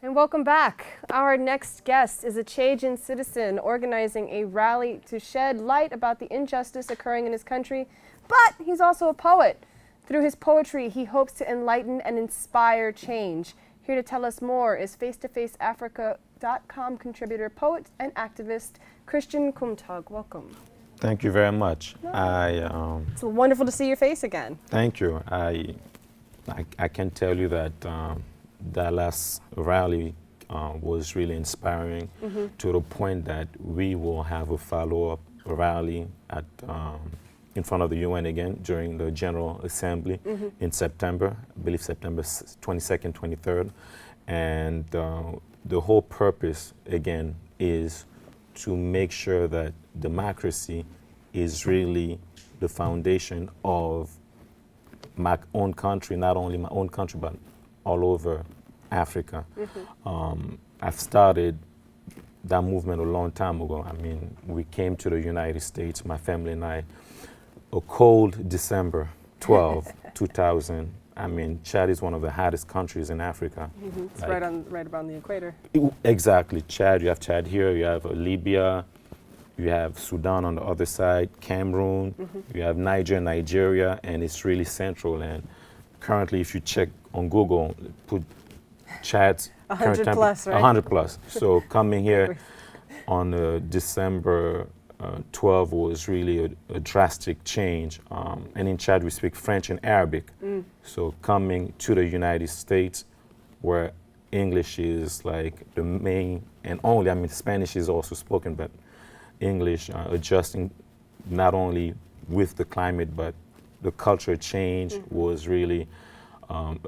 And welcome back. Our next guest is a CHADIAN citizen organizing a rally to shed light about the injustice occurring in his country, but he's also a poet. Through his poetry, he hopes to enlighten and inspire change. Here to tell us more is FaceToFaceAfrica.com contributor, poet, and activist Christian Koumtog. Welcome. Thank you very much. It's wonderful to see your face again. Thank you. I can tell you that that last rally was really inspiring to the point that we will have a follow-up rally at in front of the UN again during the General Assembly in September, I believe September 22nd, 23rd. And the whole purpose, again, is to make sure that democracy is really the foundation of my own country, not only my own country, but all over Africa. I've started that movement a long time ago. I mean, we came to the United States, my family and I, a cold December 12, 2000. I mean, Chad is one of the hottest countries in Africa. It's like, right around the equator. Exactly. Chad, you have Chad here, you have Libya, you have Sudan on the other side, Cameroon, you have Nigeria, and it's really central. And currently, if you check on Google, put Chad's 100 plus, right? 100 plus. So coming here on December 12 was really a drastic change. And in Chad, we speak French and Arabic. So coming to the United States, where English is like the main and only, I mean, Spanish is also spoken, but English, adjusting not only with the climate, but the culture change was really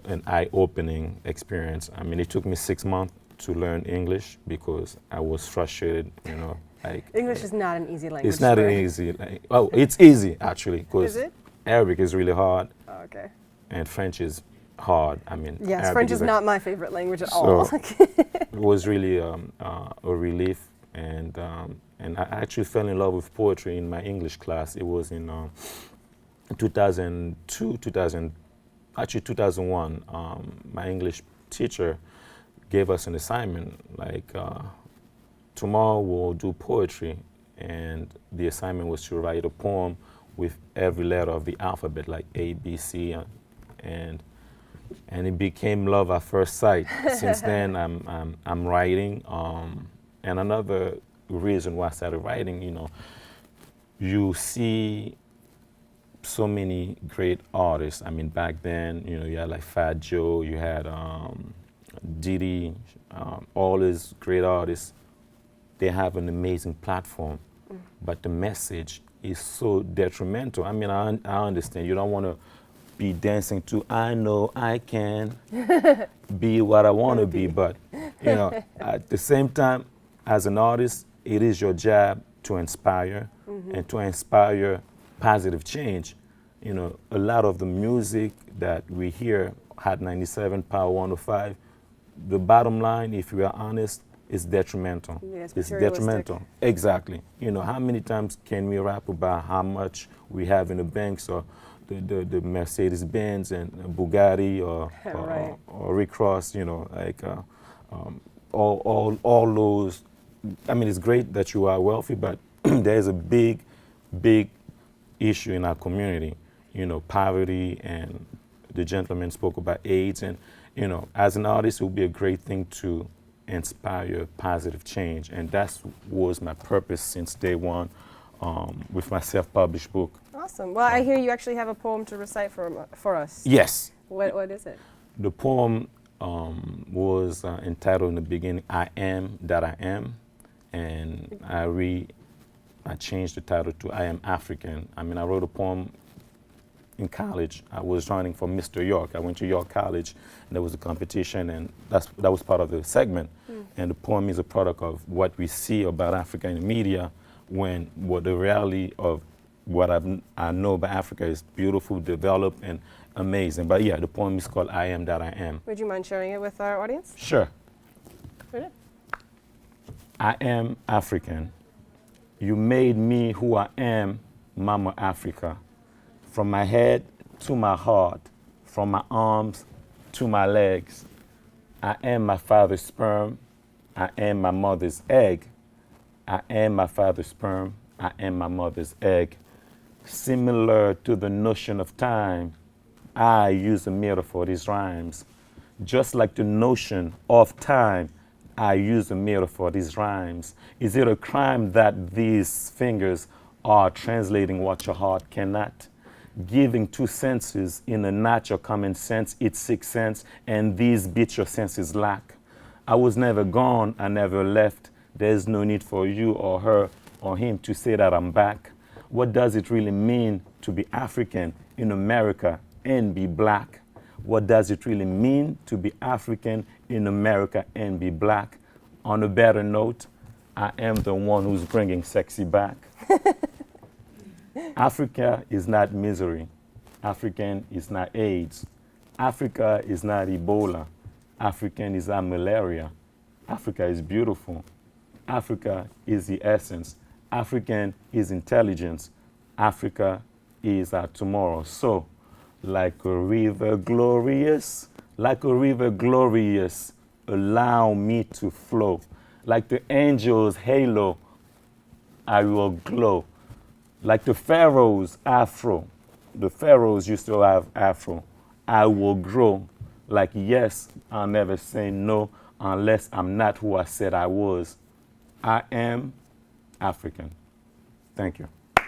an eye-opening experience. I mean, it took me 6 months to learn English because I was frustrated, you know. Like, English is not an easy language. It's not an easy, oh, it's easy actually, because Arabic is really hard. Oh, okay. And French is hard. I mean, yes, Arabic French is not my favorite language at all. It was really a relief, and I actually fell in love with poetry in my English class. It was in 2002, 2001. My English teacher gave us an assignment, like, tomorrow we'll do poetry, and the assignment was to write a poem with every letter of the alphabet, like A, B, C, and it became love at first sight. Since then, I'm writing, and another reason why I started writing, you know, you see so many great artists. I mean, back then, you know, you had like Fat Joe, you had Diddy, all these great artists. They have an amazing platform, but the message is so detrimental. I mean, I understand. You don't want to be dancing to, I know I can be what I want to be, but, you know, at the same time, as an artist, it is your job to inspire and to inspire positive change. You know, a lot of the music that we hear, Hot 97, Power 105, the bottom line, if we are honest, is detrimental. Yeah, it's detrimental. Exactly. You know, how many times can we rap about how much we have in the banks, or the Mercedes-Benz and Bugatti, or Rick Ross, you know, like all those. I mean, it's great that you are wealthy, but there's a big issue in our community. You know, poverty, and the gentleman spoke about AIDS, and, you know, as an artist, it would be a great thing to inspire positive change, and that was my purpose since day one with my self-published book. Awesome. Well, I hear you actually have a poem to recite for us. Yes. What is it? The poem was entitled in the beginning, I Am That I Am, and I changed the title to I Am African. I mean, I wrote a poem in college. I was running for Mr. York. I went to York College, and there was a competition, and that was part of the segment. And the poem is a product of what we see about Africa in the media, when what the reality of what I know about Africa is beautiful, developed, and amazing. But yeah, the poem is called I Am That I Am. Would you mind sharing it with our audience? Sure. Read it. I am African. You made me who I am, Mama Africa. From my head to my heart, from my arms to my legs. I am my father's sperm. I am my mother's egg. I am my father's sperm. I am my mother's egg. Similar to the notion of time, I use a metaphor, these rhymes. Just like the notion of time, I use a metaphor, these rhymes. Is it a crime that these fingers are translating what your heart cannot? Giving two senses in a natural common sense, it's sixth sense, and these bits your senses lack. I was never gone, I never left. There's no need for you or her or him to say that I'm back. What does it really mean to be African in America and be black? What does it really mean to be African in America and be black? On a better note, I am the one who's bringing sexy back. Africa is not misery. African is not AIDS. Africa is not Ebola. African is not malaria. Africa is beautiful. Africa is the essence. African is intelligence. Africa is our tomorrow. So, like a river glorious, allow me to flow. Like the angel's halo, I will glow. Like the pharaoh's afro, the pharaohs used to have afro, I will grow. Like yes, I'll never say no unless I'm not who I said I was. I am African. Thank you.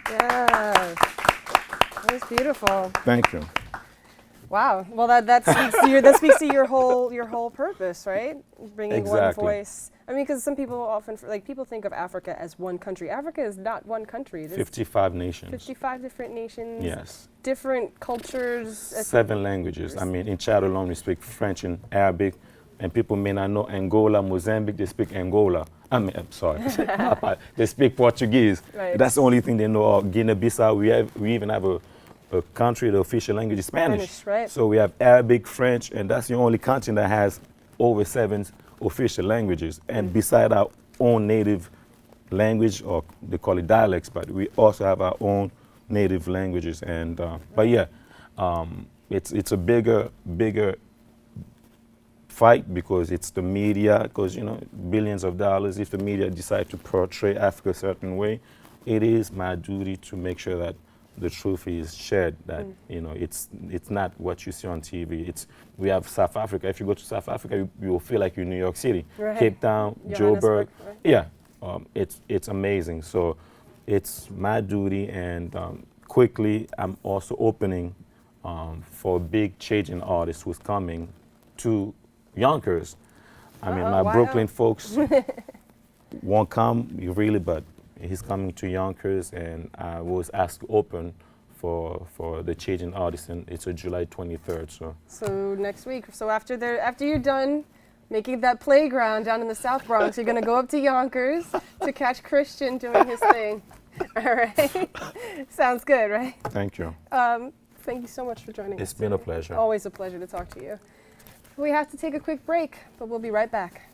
Yes. That was beautiful. Thank you. Wow. Well, that speaks to your whole purpose, right? Bringing one Exactly. voice. I mean, because some people often people think of Africa as one country. Africa is not one country. There's 55 nations. 55 different nations. Yes. Different cultures. 7 languages. I mean, in Chad alone, we speak French and Arabic, and people may not know Angola, Mozambique, they speak Angola. I'm sorry, they speak Portuguese. Right. That's the only thing they know. Or Guinea-Bissau, we even have a country, the official language is Spanish. Right. So we have Arabic, French, and that's the only country that has over 7 official languages. And beside our own native language, or they call it dialects, but we also have our own native languages. And but yeah, it's a bigger fight because it's the media, because billions of dollars. If the media decide to portray Africa a certain way, it is my duty to make sure that the truth is shared, that it's not what you see on TV. We have South Africa. If you go to South Africa, you will feel like you're in New York City, right. Cape Town, Joburg. Right. Yeah, it's amazing. So it's my duty, and quickly I'm also opening for a big Chadian artist who's coming to Yonkers. I mean, my Brooklyn folks won't come really, but he's coming to Yonkers, and I was asked to open for the Chadian artist, and it's July 23rd. So next week. So after you're done making that playground down in the South Bronx, you're gonna go up to Yonkers to catch Christian doing his thing. All right. Sounds good, right? Thank you. Thank you so much for joining us. It's been a pleasure. Always a pleasure to talk to you. We have to take a quick break, but we'll be right back.